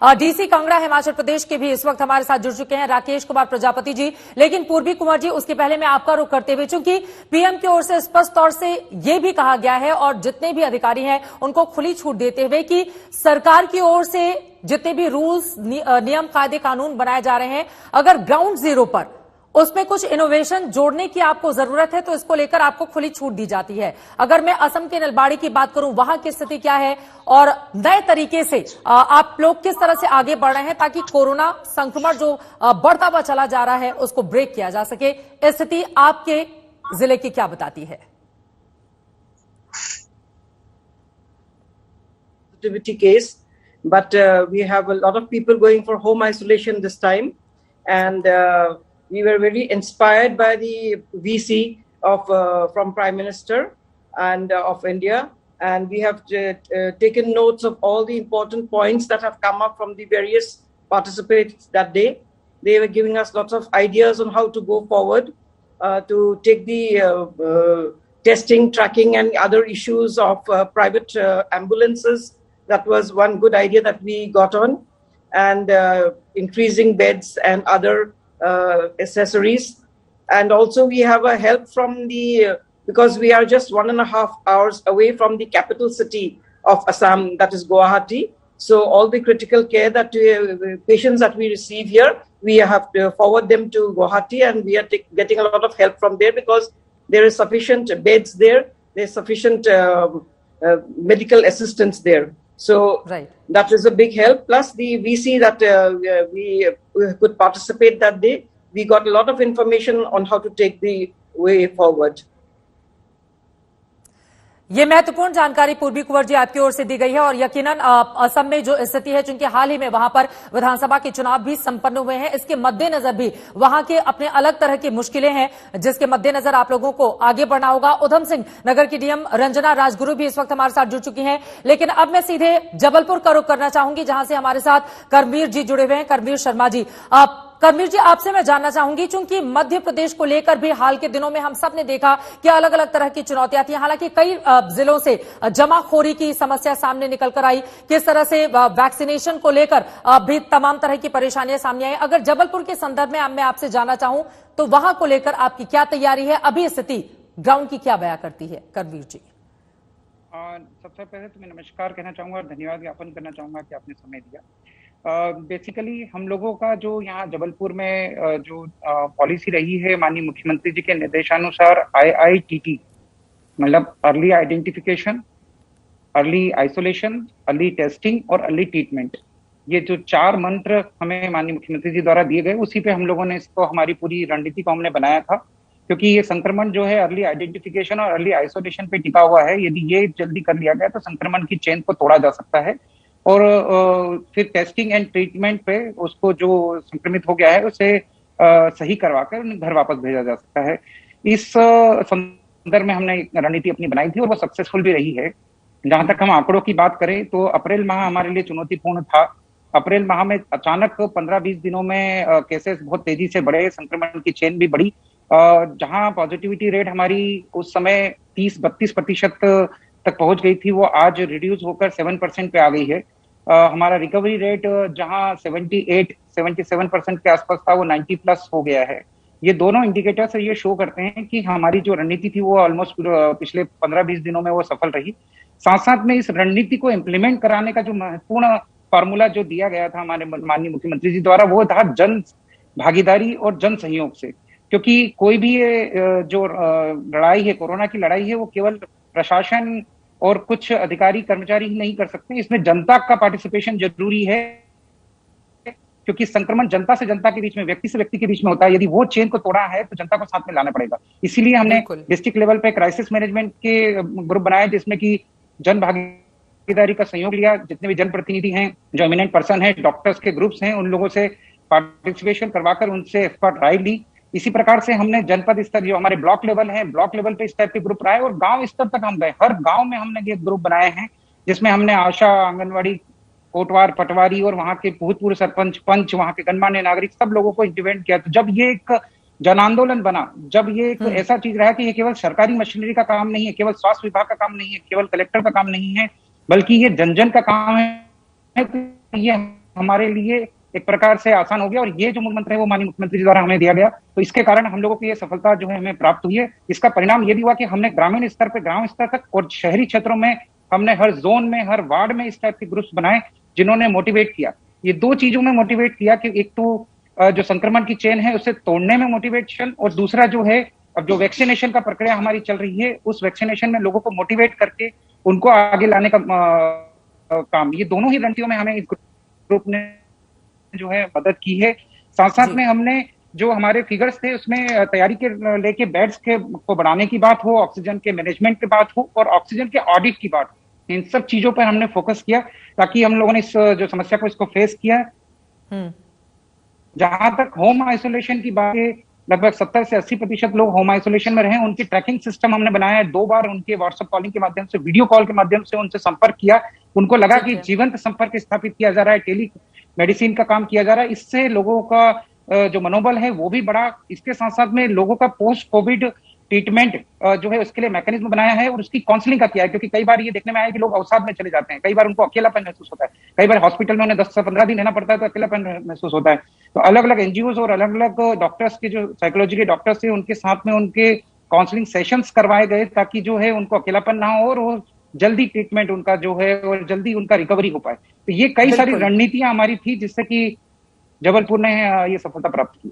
DC Kangra Himachal Pradesh के भी इस वक्त हमारे साथ जुड़ चुके हैं राकेश कुमार प्रजापति जी। लेकिन पूर्वी कुमार जी, उसके पहले मैं आपका रुख करते हुए, चूंकि पीएम की ओर से स्पष्ट तौर से यह भी कहा गया है और जितने भी अधिकारी हैं उनको खुली छूट देते हुए कि सरकार की ओर से जितने भी रूल्स, नियम, कायदे, कानून बनाए जा रहे हैं, अगर ग्राउंड जीरो पर उसमें कुछ इनोवेशन जोड़ने की आपको जरूरत है तो इसको लेकर आपको खुली छूट दी जाती है। अगर मैं असम के नलबाड़ी की बात करूं, वहां की स्थिति क्या है और नए तरीके से आप लोग किस तरह से आगे बढ़ रहे हैं ताकि कोरोना संक्रमण जो बढ़ता हुआ चला जा रहा है उसको ब्रेक किया जा सके, स्थिति आपके जिले की क्या बताती है? Case, but we have a lot of people going for home isolation this time, and we were very inspired by the VC of from Prime Minister and of India, and we have taken notes of all the important points that have come up from the various participants that day. They were giving us lots of ideas on how to go forward to take the testing, tracking, and other issues of private ambulances. That was one good idea that we got on, and increasing beds and other accessories. And also we have a help from the, because we are just 1.5 hours away from the capital city of Assam, that is Guwahati. So all the critical care that patients that we receive here, we have to forward them to Guwahati, and we are getting a lot of help from there because there is sufficient beds there, there's sufficient medical assistance there. So that is a big help. Plus the VC that we could participate that day, we got a lot of information on how to take the way forward. ये महत्वपूर्ण जानकारी पूर्वी कुंवर जी आपकी ओर से दी गई है और यकीनन असम में जो स्थिति है, चूंकि हाल ही में वहां पर विधानसभा के चुनाव भी संपन्न हुए हैं, इसके मद्देनजर भी वहां के अपने अलग तरह की मुश्किलें हैं जिसके मद्देनजर आप लोगों को आगे बढ़ना होगा। उधम सिंह नगर की डीएम रंजना राजगुरु भी इस वक्त हमारे साथ जुड़ चुकी हैं। लेकिन अब मैं सीधे जबलपुर का रुख करना चाहूंगी जहां से हमारे साथ करमवीर जी जुड़े हुए हैं। करमवीर शर्मा जी, करमवीर जी, आपसे मैं जानना चाहूंगी, चूंकि मध्य प्रदेश को लेकर भी हाल के दिनों में हम सब ने देखा कि अलग अलग तरह की चुनौतियां थी। हालांकि कई जिलों से जमाखोरी की समस्या सामने निकल कर आई, किस तरह से वैक्सीनेशन को लेकर भी तमाम तरह की परेशानियां सामने आई। अगर जबलपुर के संदर्भ में मैं आपसे जानना चाहूं तो वहां को लेकर आपकी क्या तैयारी है, अभी स्थिति ग्राउंड की क्या बयां करती है? करमवीर जी, सबसे पहले तो मैं नमस्कार कहना चाहूंगा और धन्यवाद ज्ञापन करना चाहूंगा कि आपने समय दिया। बेसिकली हम लोगों का जो यहाँ जबलपुर में जो पॉलिसी रही है माननीय मुख्यमंत्री जी के निर्देशानुसार, IITT मतलब early identification, early isolation, early testing और अर्ली ट्रीटमेंट, ये जो 4 मंत्र हमें माननीय मुख्यमंत्री जी द्वारा दिए गए, उसी पे हम लोगों ने इसको, हमारी पूरी रणनीति को हमने बनाया था। क्योंकि ये संक्रमण जो है अर्ली आइडेंटिफिकेशन और अर्ली आइसोलेशन पे टिका हुआ है, यदि ये जल्दी कर लिया गया तो संक्रमण की चेन को तोड़ा जा सकता है और फिर टेस्टिंग एंड ट्रीटमेंट पे उसको जो संक्रमित हो गया है उसे सही करवाकर उन्हें घर वापस भेजा जा सकता है। इस संदर्भ में हमने रणनीति अपनी बनाई थी और वो सक्सेसफुल भी रही है। जहां तक हम आंकड़ों की बात करें तो अप्रैल माह हमारे लिए चुनौतीपूर्ण था। अप्रैल माह में अचानक 15-20 दिनों में केसेस बहुत तेजी से बढ़े, संक्रमण की चेन भी बढ़ी। जहां पॉजिटिविटी रेट हमारी उस समय 30-32% तक पहुंच गई थी, वो आज रिड्यूस होकर 7% पे आ गई है। हमारा रिकवरी रेट जहां 78-77% के आसपास था, वो 90+ हो गया है। ये दोनों इंडिकेटर्स ये शो करते हैं कि हमारी जो रणनीति थी वो ऑलमोस्ट पिछले 15-20 दिनों में वो सफल रही। साथ साथ में इस रणनीति को इम्प्लीमेंट कराने का जो महत्वपूर्ण फार्मूला जो दिया गया था हमारे माननीय मुख्यमंत्री जी द्वारा, वो था जन भागीदारी और जन सहयोग से। क्योंकि कोई भी ये जो लड़ाई है, कोरोना की लड़ाई है, वो केवल प्रशासन और कुछ अधिकारी कर्मचारी ही नहीं कर सकते, इसमें जनता का पार्टिसिपेशन जरूरी है। क्योंकि संक्रमण जनता से जनता के बीच में, व्यक्ति से व्यक्ति के बीच में होता है। यदि वो चेन को तोड़ा है तो जनता को साथ में लाना पड़ेगा। इसीलिए हमने डिस्ट्रिक्ट लेवल पे क्राइसिस मैनेजमेंट के ग्रुप बनाए जिसमें कि जन भागीदारी का सहयोग लिया। जितने भी जनप्रतिनिधि हैं, जो एमिनेंट पर्सन है, डॉक्टर्स के ग्रुप्स हैं, उन लोगों से पार्टिसिपेशन करवाकर उनसे एक्सपर्ट राय ली। इसी प्रकार से हमने जनपद स्तर, जो हमारे ब्लॉक लेवल है, ब्लॉक लेवल पे इस टाइप के ग्रुप रहे और गांव स्तर तक हम गए। हर गांव में हमने ये ग्रुप बनाए हैं जिसमें हमने आशा, आंगनवाड़ी, कोटवार, पटवारी और वहां के भूतपूर्व सरपंच, पंच, वहां के गणमान्य नागरिक, सब लोगों को इंटीमेट किया। तो जब ये एक जन आंदोलन बना, जब ये एक ऐसा चीज रहा कि ये केवल सरकारी मशीनरी का काम नहीं है, केवल स्वास्थ्य विभाग का काम नहीं है, केवल कलेक्टर का काम नहीं है, बल्कि ये जन जन का काम है। ये हमारे लिए एक प्रकार से आसान हो गया। और ये जो मंत्र है वो माननीय मुख्यमंत्री जी द्वारा हमें दिया गया, तो इसके कारण हम लोगों को ये सफलता जो है हमें प्राप्त हुई है। इसका परिणाम ये भी हुआ कि हमने ग्रामीण स्तर पे, गांव स्तर तक और शहरी क्षेत्रों में हमने हर जोन में, हर वार्ड में इस टाइप के ग्रुप्स बनाए जिन्होंने मोटिवेट किया। ये दो चीजों में मोटिवेट किया कि एक तो जो संक्रमण की चेन है उसे तोड़ने में मोटिवेशन, और दूसरा जो है अब जो वैक्सीनेशन का प्रक्रिया हमारी चल रही है उस वैक्सीनेशन में लोगों को मोटिवेट करके उनको आगे लाने का काम। ये दोनों ही रणनीतियों में हमें इस ग्रुप ने जो है मदद की है। साथ साथ में हमने जो हमारे फिगर्स थे उसमें तैयारी के लेके बेड्स के को बढ़ाने की बात हो, ऑक्सीजन के मैनेजमेंट की बात हो और ऑक्सीजन के ऑडिट की बात हो, इन सब चीजों पर हमने फोकस किया ताकि हम लोगों ने इस जो समस्या को इसको फेस किया। जहां तक होम आइसोलेशन की बात है, लगभग 70 से 80% लोग होम आइसोलेशन में रहे। उनकी ट्रैकिंग सिस्टम हमने बनाया है। 2 बार उनके व्हाट्सएप कॉलिंग के माध्यम से, वीडियो कॉल के माध्यम से उनसे संपर्क किया। उनको लगा कि जीवंत संपर्क स्थापित किया जा रहा है, टेली मेडिसिन का काम किया जा रहा है। इससे लोगों का जो मनोबल है वो भी बढ़ा। इसके साथ साथ में लोगों का पोस्ट कोविड ट्रीटमेंट जो है उसके लिए मैकेनिज्म बनाया है और उसकी काउंसलिंग का किया है। क्योंकि कई बार ये देखने में आया कि लोग अवसाद में चले जाते हैं, कई बार उनको अकेलापन महसूस होता है, कई बार हॉस्पिटल में उन्हें 10 से 15 दिन रहना पड़ता है तो अकेलापन महसूस होता है। तो अलग अलग एनजीओ और अलग अलग डॉक्टर्स के जो साइकोलॉजी के डॉक्टर्स थे उनके साथ में उनके काउंसलिंग सेशंस करवाए गए ताकि जो है उनको अकेलापन ना हो और वो जल्दी ट्रीटमेंट उनका जो है और जल्दी उनका रिकवरी हो पाए। तो ये कई सारी रणनीतियां हमारी थी जिससे कि जबलपुर ने ये सफलता प्राप्त की।